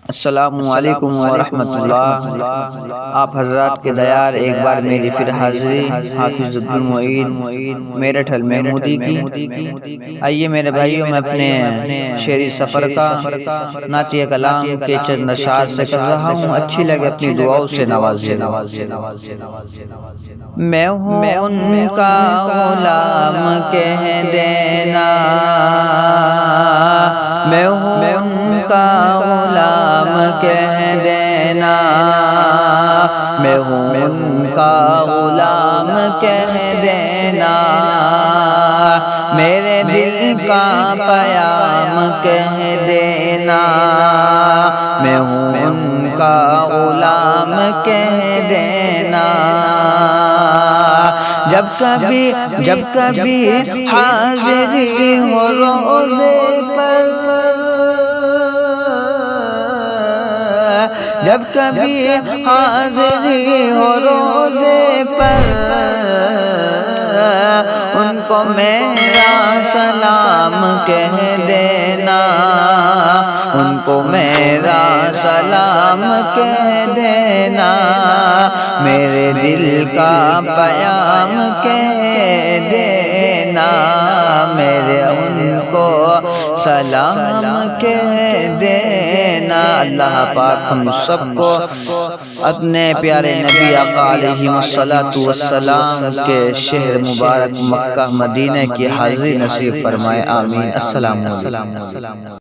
السلام علیکم ورحمۃ اللہ۔ آپ حضرات کے دیار ایک بار میری پھر حاضری حافظ عبد المعین میرٹھ المحمودی کی۔ آئیے میرے بھائیوں، میں اپنے شعری سفر کا نعتیہ کلام کے چند اشعار سے کر رہا ہوں، اچھی لگے اپنی دعاؤں سے نوازیے۔ میں ہوں ان کا غلام کہہ دینا، میں ہوں ان کا غلام کہہ دینا، میں ہوں ان کا غلام کہہ دینا، میرے دل کا پیام کہہ دینا، میں ہوں ان کا غلام کہہ دینا۔ جب کبھی حاضری ہو روزے پر، جب کبھی حاضری ہو روزے پر، ان کو میرا سلام کہہ دینا، ان کو میرا سلام کہہ دینا، میرے دل کا پیام کہہ دینا، میرے ان کو سلام کہہ دینا۔ اللہ پاک ہم سب کو اپنے پیارے نبی آقا علیہ الصلوۃ والسلام کے شہر مبارک مکہ مدینہ کی حاضری نصیب فرمائے، آمین۔ السلام علیکم۔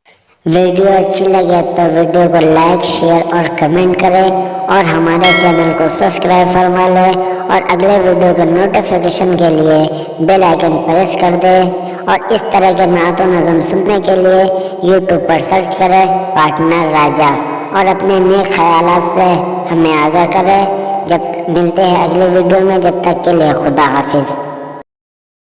ویڈیو اچھی لگے تو ویڈیو کو لائک، شیئر اور کمنٹ کریں، اور ہمارے چینل کو سبسکرائب فرما لیں، اور اگلے ویڈیو کے نوٹیفیکیشن کے لیے بیل آئیکن پریس کر دیں، اور اس طرح کے نعت و نظم سننے کے لیے یوٹیوب پر سرچ کریں پارٹنر راجہ، اور اپنے نیک خیالات سے ہمیں آگاہ کریں۔ جب ملتے ہیں اگلی ویڈیو میں، جب تک کے لیے خدا حافظ۔